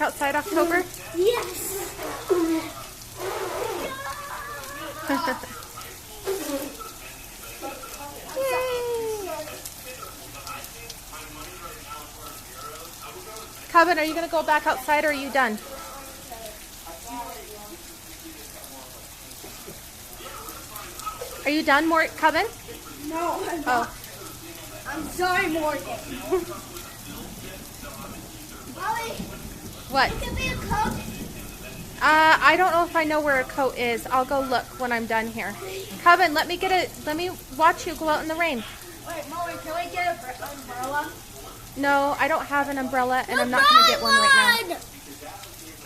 back outside, October? Yes. Coven, are you going to go back outside or are you done? Are you done, Coven? No, I'm not. I'm sorry, Morgan. Molly, What? give me a coat. I don't know if I know where a coat is. I'll go look when I'm done here. Coven, let me watch you go out in the rain. Wait, Molly, can we get an umbrella? No, I don't have an umbrella and I'm not going to get one right now.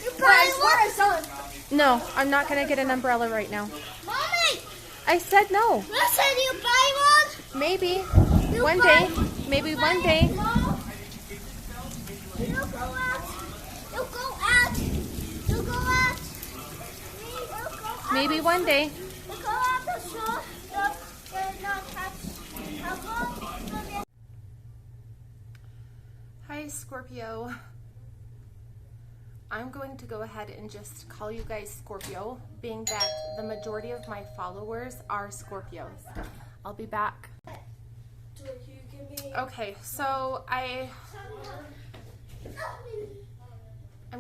You buy one? No, I'm not going to get an umbrella right now. Mommy! I said no. Listen, you buy one? Maybe. One day. Maybe one day. You go out. You go out. You go out. You go out. Maybe one day. You go out the shore. Not touch. Hi, Scorpio. I'm going to go ahead and just call you guys Scorpio, being that the majority of my followers are Scorpios. I'll be back. Okay, so I'm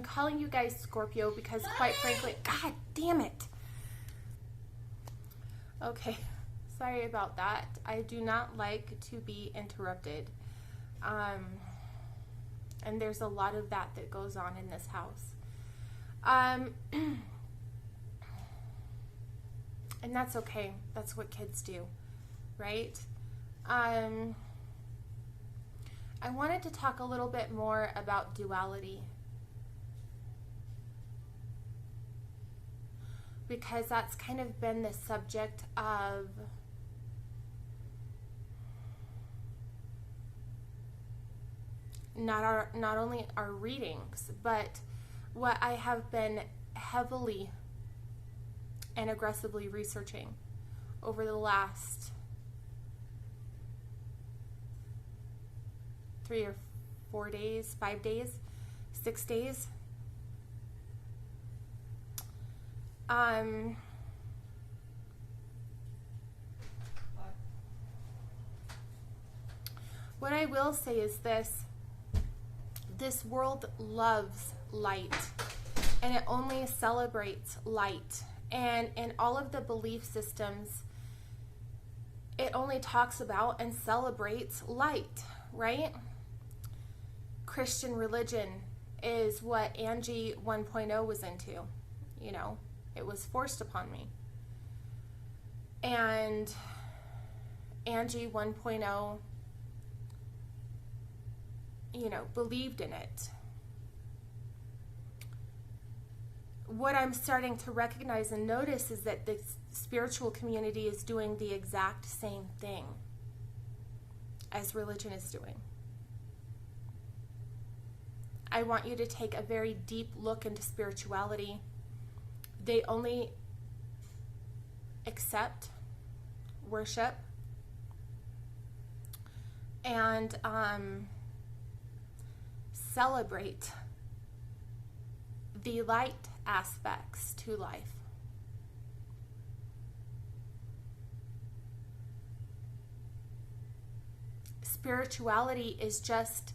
calling you guys Scorpio because quite frankly, God damn it. Okay, sorry about that. I do not like to be interrupted. And there's a lot of that goes on in this house. And that's okay. That's what kids do, right? I wanted to talk a little bit more about duality, because that's kind of been the subject of not only our readings, but what I have been heavily and aggressively researching over the last 3 or 4 days, 5 days, 6 days. What I will say is this world loves light, and it only celebrates light. And in all of the belief systems, it only talks about and celebrates light, right? Christian religion is what Angie 1.0 was into. You know, it was forced upon me. And Angie 1.0, you know, believed in it. What I'm starting to recognize and notice is that the spiritual community is doing the exact same thing as religion is doing. I want you to take a very deep look into spirituality. They only accept, worship, and celebrate the light aspects to life. Spirituality is just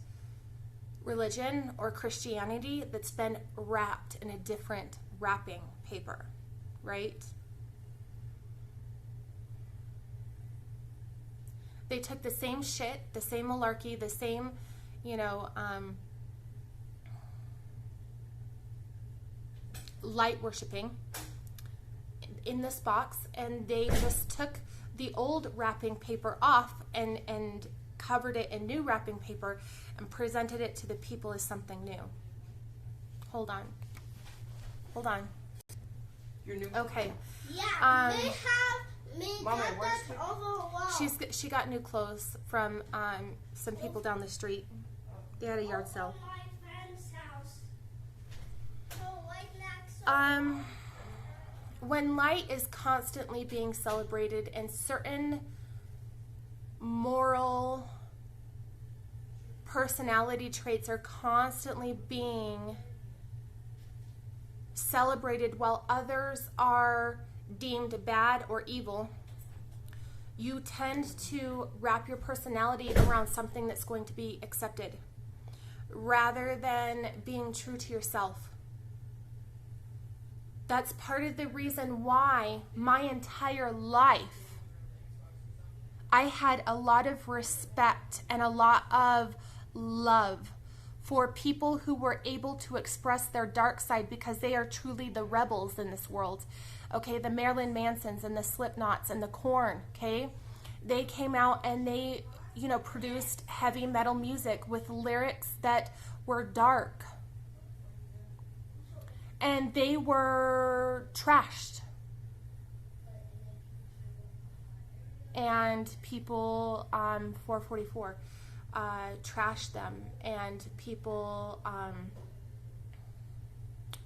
religion or Christianity that's been wrapped in a different wrapping paper, right? They took the same shit, the same malarkey, the same, you know, light worshiping in this box, and they just took the old wrapping paper off and covered it in new wrapping paper and presented it to the people as something new. Hold on. Your new okay. Yeah, they have me Mama, cut that over a wall. She got new clothes from some people down the street. They had a yard sale. My friend's house. So right next When light is constantly being celebrated and certain moral personality traits are constantly being celebrated while others are deemed bad or evil, you tend to wrap your personality around something that's going to be accepted rather than being true to yourself. That's part of the reason why my entire life I had a lot of respect and a lot of love for people who were able to express their dark side, because they are truly the rebels in this world. Okay, the Marilyn Mansons and the Slipknots and the Korn, okay? They came out and they, produced heavy metal music with lyrics that were dark. And they were trashed. And people, 444, trashed them, and people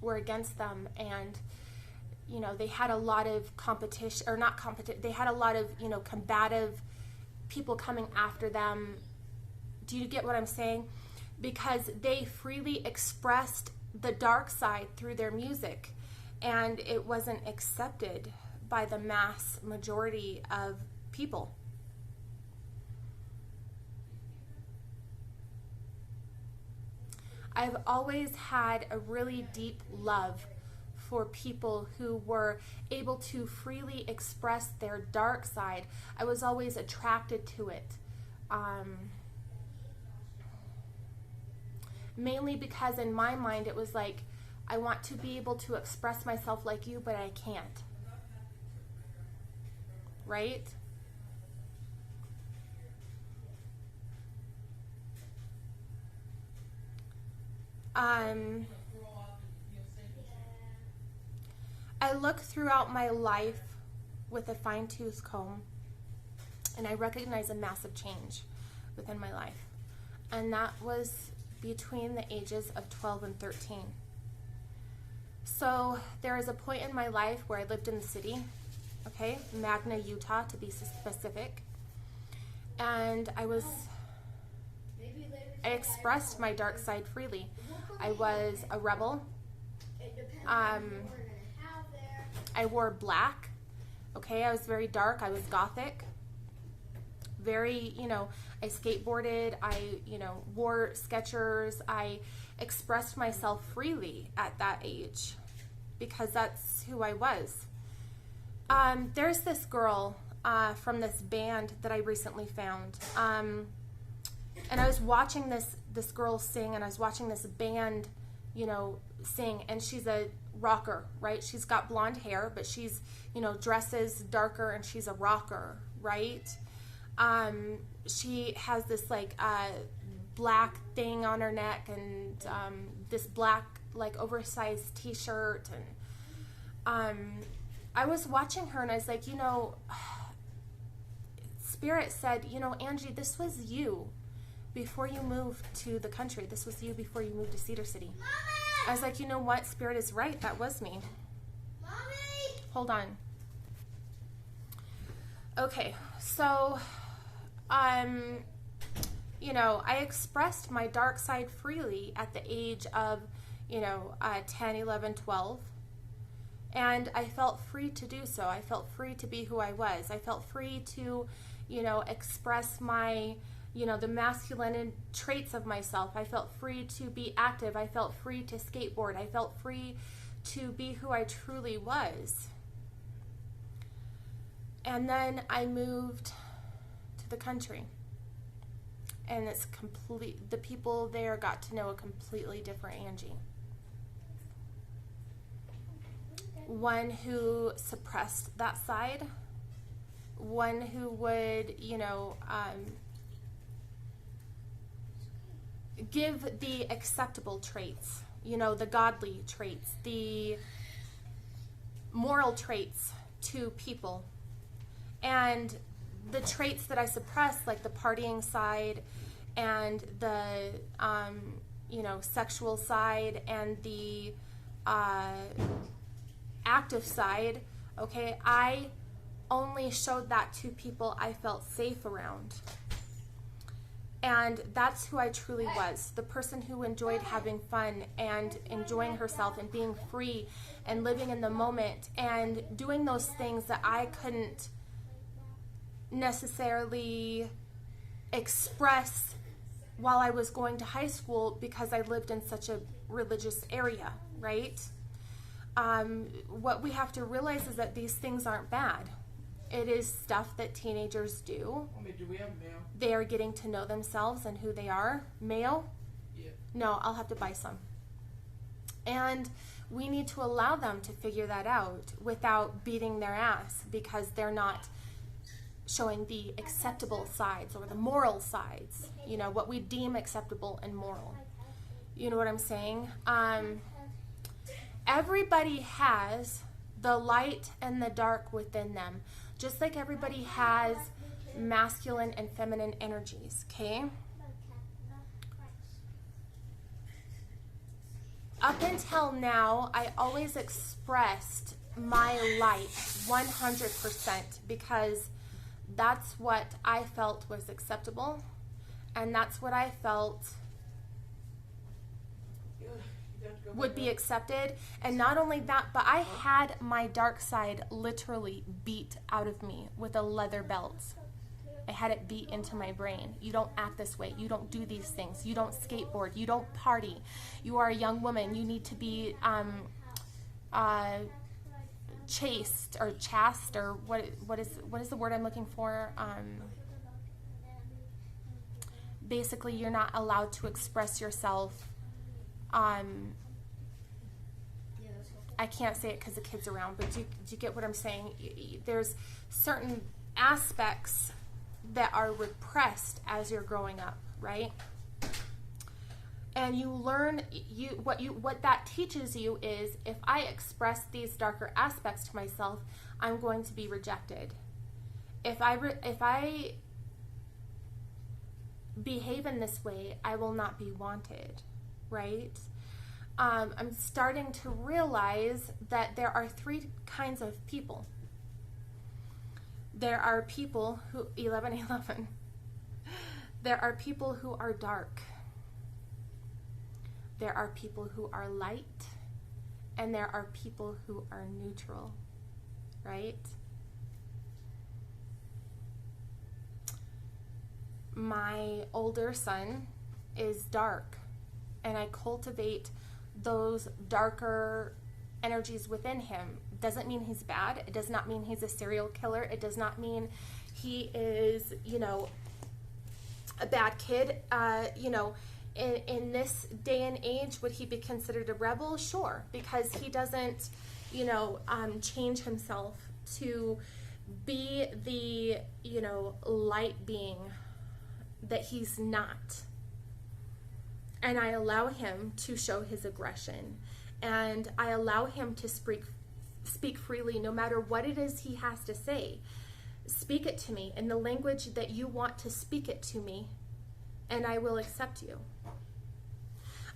were against them, and they had a lot of competition, or not competition, they had a lot of combative people coming after them. Do you get what I'm saying? Because they freely expressed the dark side through their music, and it wasn't accepted by the mass majority of people. I've always had a really deep love for people who were able to freely express their dark side. I was always attracted to it. Mainly because in my mind it was like, I want to be able to express myself like you, but I can't. Right? I look throughout my life with a fine-tooth comb, and I recognize a massive change within my life. And that was between the ages of 12 and 13. So there is a point in my life where I lived in the city, okay, Magna, Utah to be specific, and I expressed my dark side freely. I was a rebel. I wore black, okay, I was very dark, I was gothic, very, I skateboarded, I, wore Skechers, I expressed myself freely at that age because that's who I was. There's this girl from this band that I recently found, and I was watching this girl sing, and I was watching this band, sing, and she's a rocker, right? She's got blonde hair, but she's, dresses darker, and she's a rocker, right? She has this like black thing on her neck, and this black like oversized t-shirt, and I was watching her, and I was like, Spirit said, Angie, this was you before you moved to the country. This was you before you moved to Cedar City. Mommy! I was like, you know what? Spirit is right. That was me. Mommy! Hold on. Okay, so, I expressed my dark side freely at the age of, 10, 11, 12. And I felt free to do so. I felt free to be who I was. I felt free to, express my, the masculine traits of myself. I felt free to be active. I felt free to skateboard. I felt free to be who I truly was. And then I moved to the country. And the people there got to know a completely different Angie. One who suppressed that side. One who would, give the acceptable traits, the godly traits, the moral traits to people. And the traits that I suppressed, like the partying side and the, sexual side and the active side, okay, I only showed that to people I felt safe around. And that's who I truly was, the person who enjoyed having fun and enjoying herself and being free and living in the moment and doing those things that I couldn't necessarily express while I was going to high school because I lived in such a religious area, right? What we have to realize is that these things aren't bad. It is stuff that teenagers do. Do we have mail? They are getting to know themselves and who they are. Mail? Yeah. No, I'll have to buy some. And we need to allow them to figure that out without beating their ass because they're not showing the acceptable sides or the moral sides, you know, what we deem acceptable and moral. You know what I'm saying? Everybody has the light and the dark within them, just like everybody has masculine and feminine energies, okay? Up until now, I always expressed my light 100% because that's what I felt was acceptable, and that's what I felt would be accepted. And not only that, but I had my dark side literally beat out of me with a leather belt. I had it beat into my brain. You don't act this way. You don't do these things. You don't skateboard. You don't party. You are a young woman. You need to be chaste or chaste or what is the word I'm looking for? Basically, you're not allowed to express yourself. I can't say it because the kid's around, but do you get what I'm saying? There's certain aspects that are repressed as you're growing up, right? And you learn what that teaches you is if I express these darker aspects to myself, I'm going to be rejected. If I behave in this way, I will not be wanted, right? I'm starting to realize that there are three kinds of people. There are people who, 11:11. There are people who are dark. There are people who are light. And there are people who are neutral, right? My older son is dark, and I cultivate those darker energies within him. Doesn't mean he's bad. It does not mean he's a serial killer. It does not mean he is, a bad kid. In this day and age, would he be considered a rebel? Sure, because he doesn't, change himself to be the, light being that he's not. And I allow him to show his aggression. And I allow him to speak freely no matter what it is he has to say. Speak it to me in the language that you want to speak it to me, and I will accept you.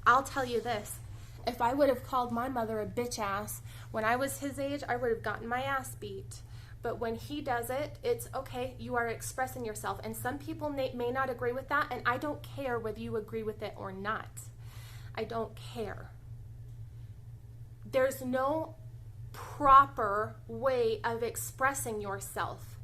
I'll tell you this. If I would have called my mother a bitch ass when I was his age, I would have gotten my ass beat. But when he does it, it's okay, you are expressing yourself. And some people may not agree with that, and I don't care whether you agree with it or not. I don't care. There's no proper way of expressing yourself.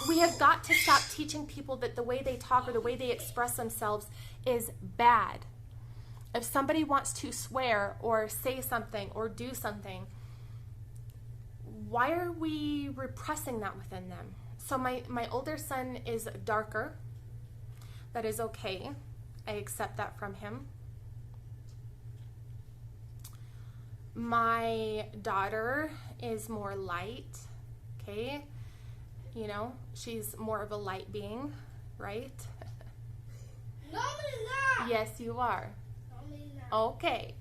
We have got to stop teaching people that the way they talk or the way they express themselves is bad. If somebody wants to swear or say something or do something, why are we repressing that within them? So my older son is darker. That is okay. I accept that from him. My daughter is more light, okay? She's more of a light being, right? No, I'm not. Yes, you are. No, I'm not. Okay.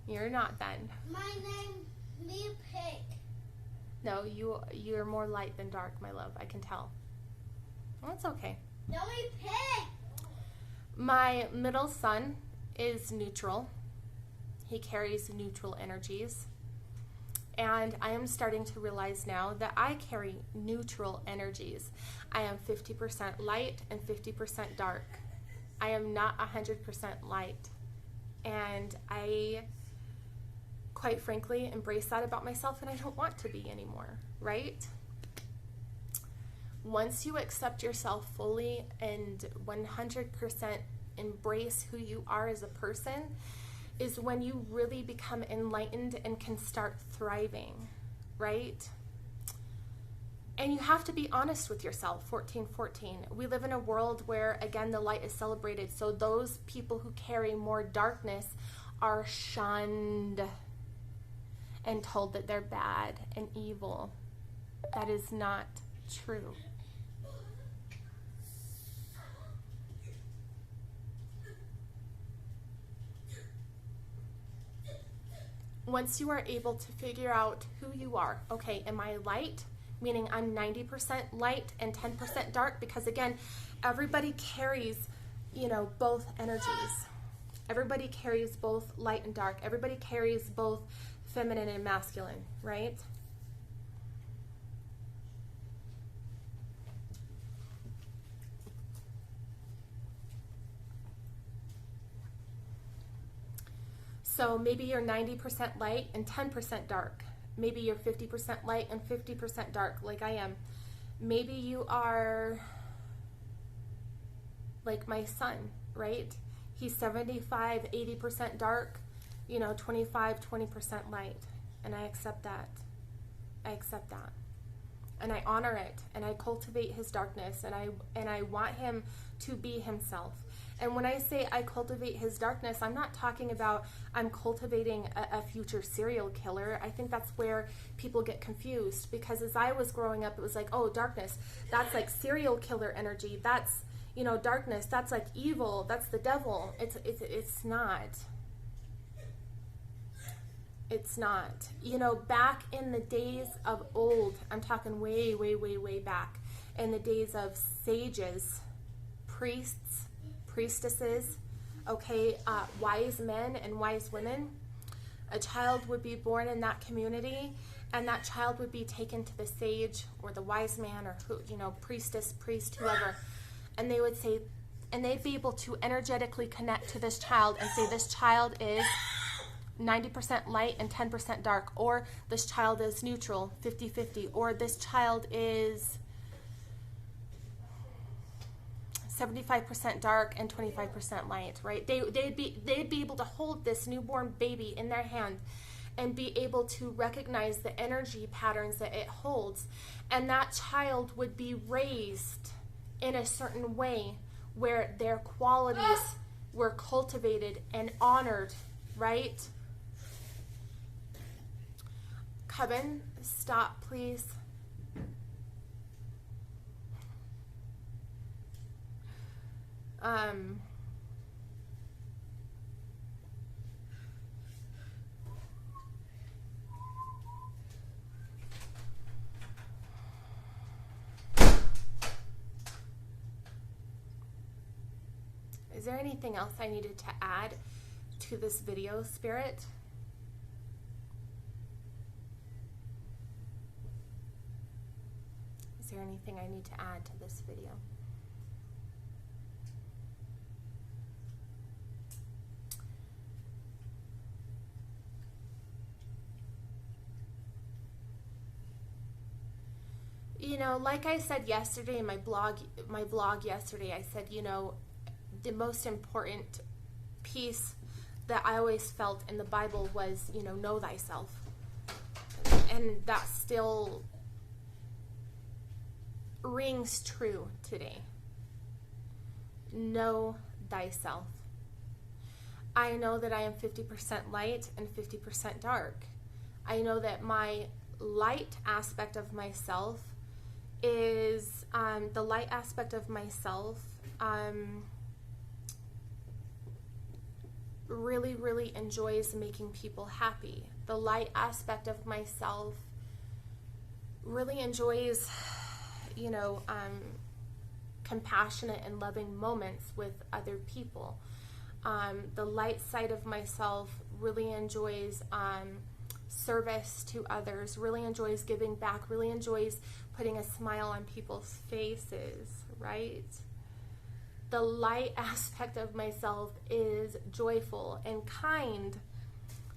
You're not then. My name, me pink. No, you're more light than dark, my love. I can tell. Well, it's okay. No, me pink. My middle son is neutral. He carries neutral energies. And I am starting to realize now that I carry neutral energies. I am 50% light and 50% dark. I am not 100% light. And I, quite frankly, embrace that about myself, and I don't want to be anymore, right? Once you accept yourself fully and 100% embrace who you are as a person, is when you really become enlightened and can start thriving, right? And you have to be honest with yourself, 1414. We live in a world where, again, the light is celebrated. So those people who carry more darkness are shunned and told that they're bad and evil. That is not true. Once you are able to figure out who you are, okay, am I light? Meaning I'm 90% light and 10% dark, because again, everybody carries, both energies. Everybody carries both light and dark. Everybody carries both feminine and masculine, right? So maybe you're 90% light and 10% dark. Maybe you're 50% light and 50% dark, like I am. Maybe you are like my son, right? He's 75, 80% dark, 25, 20% light. And I accept that. I accept that. And I honor it, and I cultivate his darkness, and I want him to be himself. And when I say I cultivate his darkness, I'm not talking about I'm cultivating a future serial killer. I think that's where people get confused, because as I was growing up, it was like, oh, darkness, that's like serial killer energy. That's, darkness, that's like evil. That's the devil. It's not. It's not. Back in the days of old, I'm talking way, way, way, way back, in the days of sages, priests, priestesses, okay, wise men and wise women, a child would be born in that community, and that child would be taken to the sage or the wise man or who, priestess, priest, whoever, and they would say, and they'd be able to energetically connect to this child and say, this child is 90% light and 10% dark, or this child is neutral, 50-50, or this child is 75% dark and 25% light, right? They'd be able to hold this newborn baby in their hand and be able to recognize the energy patterns that it holds, and that child would be raised in a certain way where their qualities were cultivated and honored, right? Coven, stop, please. Is there anything else I needed to add to this video, Spirit? Is there anything I need to add to this video? Like I said yesterday in my vlog yesterday, I said, the most important piece that I always felt in the Bible was, know thyself. And that still rings true today. Know thyself. I know that I am 50% light and 50% dark. I know that my light aspect of myself is the light aspect of myself really, really enjoys making people happy. The light aspect of myself really enjoys, compassionate and loving moments with other people. The light side of myself really enjoys service to others, really enjoys giving back, really enjoys putting a smile on people's faces, right? The light aspect of myself is joyful and kind,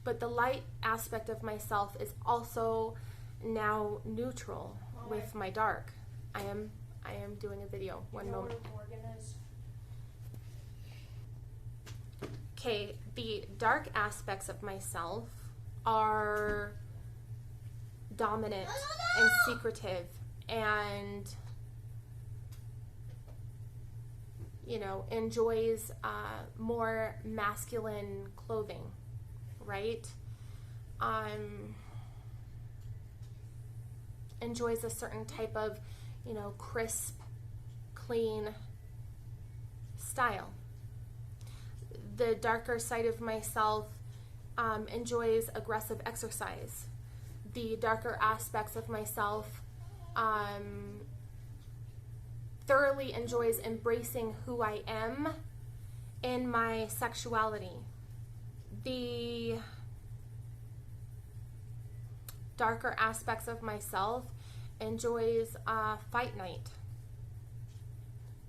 but the light aspect of myself is also now neutral with my dark. I am doing a video. One moment. Okay, the dark aspects of myself are dominant and secretive and, you know, enjoys more masculine clothing, right? Enjoys a certain type of, you know, crisp, clean style. The darker side of myself enjoys aggressive exercise. The darker aspects of myself thoroughly enjoys embracing who I am in my sexuality. The darker aspects of myself enjoys fight night.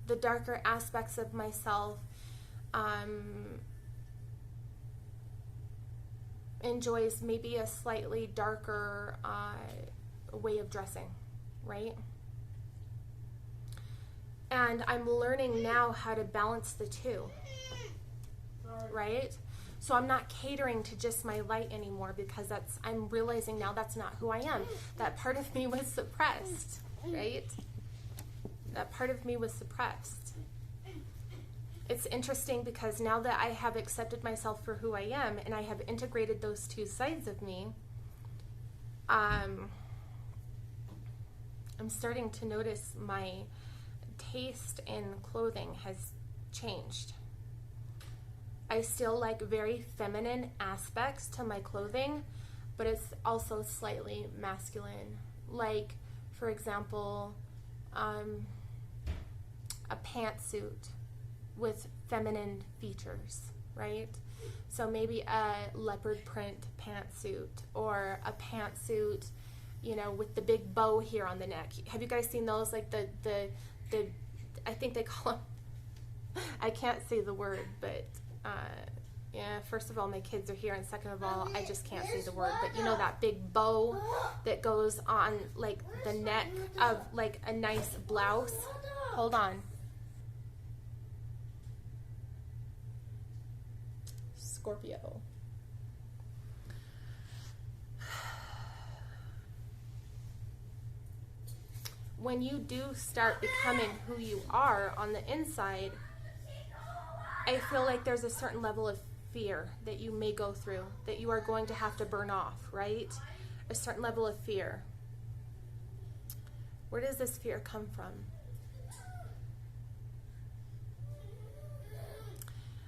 The darker aspects of myself enjoys maybe a slightly darker way of dressing, right? And I'm learning now how to balance the two, right? So I'm not catering to just my light anymore, because I'm realizing now that's not who I am. That part of me was suppressed, right? That part of me was suppressed. It's interesting because now that I have accepted myself for who I am and I have integrated those two sides of me, I'm starting to notice my taste in clothing has changed. I still like very feminine aspects to my clothing, but it's also slightly masculine. Like, for example, a pantsuit with feminine features, right? So maybe a leopard print pantsuit, or a pantsuit, you know, with the big bow here on the neck. Have you guys seen those? Like the I think they call them, I can't say the word, but yeah, first of all, my kids are here, and second of all, I just can't say the word, but you know that big bow that goes on like the neck of like a nice blouse? Hold on. Scorpio. When you do start becoming who you are on the inside, I feel like there's a certain level of fear that you may go through, that you are going to have to burn off, right? A certain level of fear. Where does this fear come from?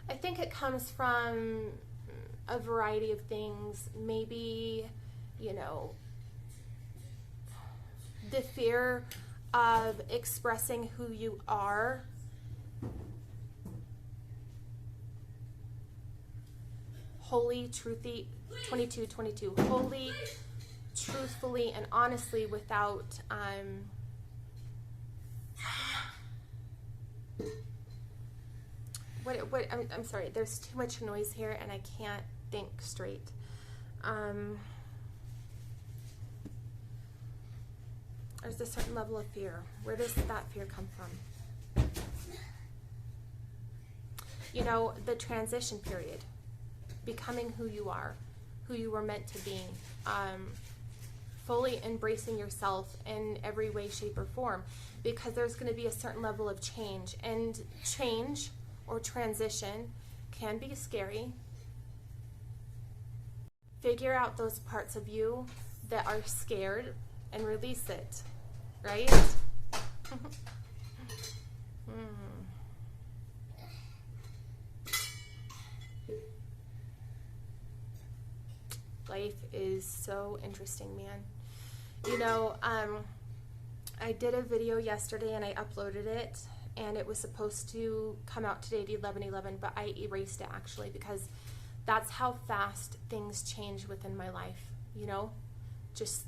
I think it comes from a variety of things. Maybe, you know, the fear of expressing who you are. Wholly, truthy, 22, wholly, truthfully, and honestly, without I'm sorry, there's too much noise here and I can't think straight. There's a certain level of fear. Where does that fear come from? You know, the transition period. Becoming who you are, who you were meant to be, fully embracing yourself in every way, shape, or form, because there's going to be a certain level of change, and change or transition can be scary. Figure out those parts of you that are scared and release it, right? Life is so interesting, man. You know, I did a video yesterday and I uploaded it, and it was supposed to come out today at 11:11, but I erased it actually, because that's how fast things change within my life. you know, just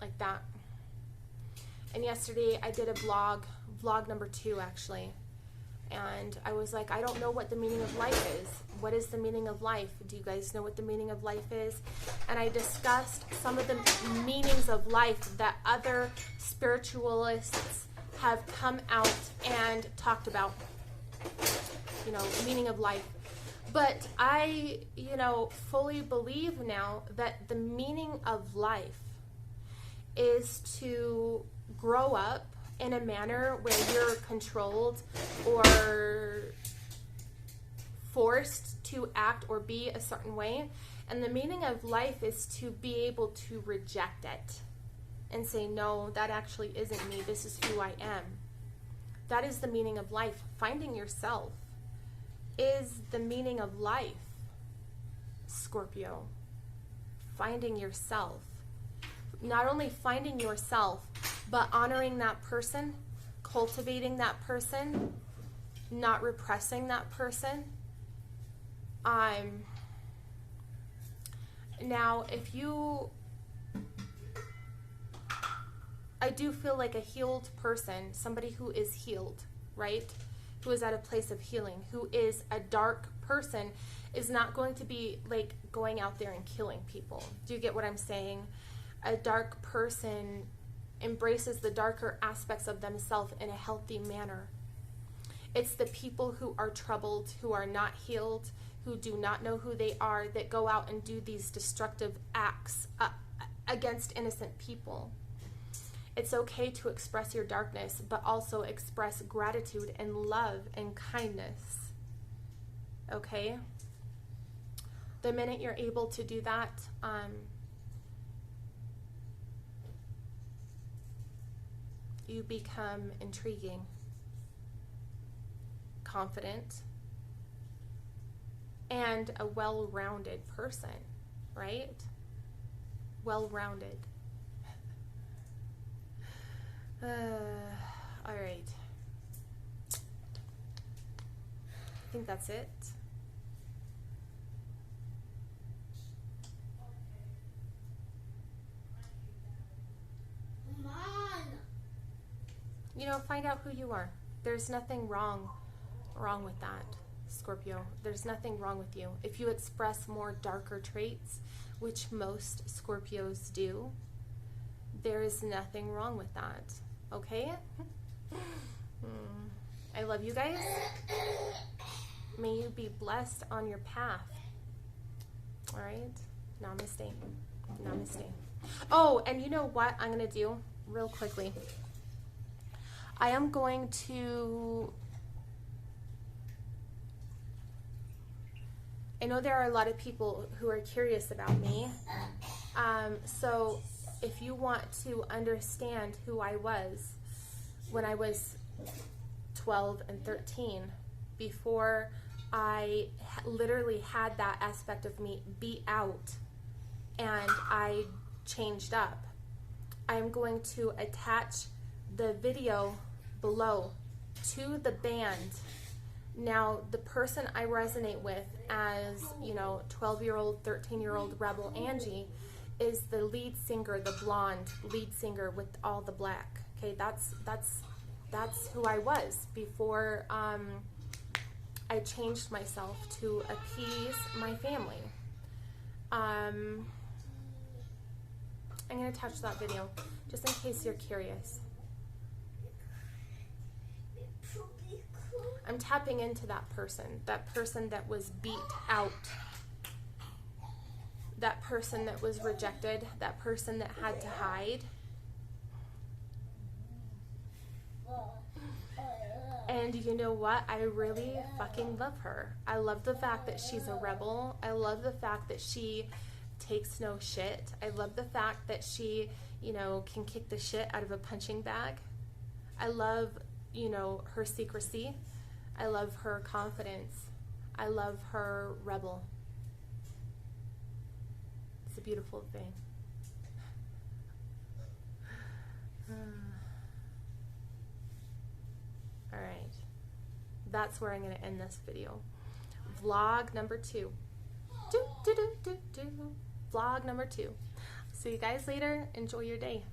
like that. And yesterday I did a vlog number 2 actually, and I was like, I don't know what the meaning of life is. What is the meaning of life? Do you guys know what the meaning of life is? And I discussed some of the meanings of life that other spiritualists have come out and talked about, you know, meaning of life. But I, you know, fully believe now that the meaning of life is to grow up in a manner where you're controlled or forced to act or be a certain way. And the meaning of life is to be able to reject it and say, no, that actually isn't me. This is who I am. That is the meaning of life. Finding yourself is the meaning of life, Scorpio. Finding yourself. Not only finding yourself, but honoring that person, cultivating that person, not repressing that person. Now, if you, I do feel like a healed person, somebody who is healed, right? Who is at a place of healing, who is a dark person, is not going to be like going out there and killing people. Do you get what I'm saying? A dark person embraces the darker aspects of themselves in a healthy manner. It's the people who are troubled, who are not healed, who do not know who they are, that go out and do these destructive acts against innocent people. It's okay to express your darkness, but also express gratitude and love and kindness. Okay? The minute you're able to do that, you become intriguing, confident, and a well-rounded person, right? Well-rounded. All right. I think that's it. You know, find out who you are. There's nothing wrong with that, Scorpio. There's nothing wrong with you. If you express more darker traits, which most Scorpios do, there is nothing wrong with that. Okay? I love you guys. May you be blessed on your path. All right? Namaste. Namaste. Oh, and you know what I'm going to do real quickly? I am going to, I know there are a lot of people who are curious about me. So if you want to understand who I was when I was 12 and 13, before I literally had that aspect of me be out and I changed up, I'm going to attach the video below to the band. Now, the person I resonate with as, you know, 12-year-old, 13-year-old rebel Angie is the lead singer, the blonde lead singer with all the black. Okay, that's who I was before I changed myself to appease my family. I'm going to attach that video just in case you're curious. I'm tapping into that person that was beat out, that person that was rejected, that person that had to hide. And you know what? I really fucking love her. I love the fact that she's a rebel. I love the fact that she takes no shit. I love the fact that she, you know, can kick the shit out of a punching bag. I love, you know, her secrecy. I love her confidence. I love her rebel. It's a beautiful thing. All right. That's where I'm going to end this video. Vlog number 2. vlog number 2. See you guys later. Enjoy your day.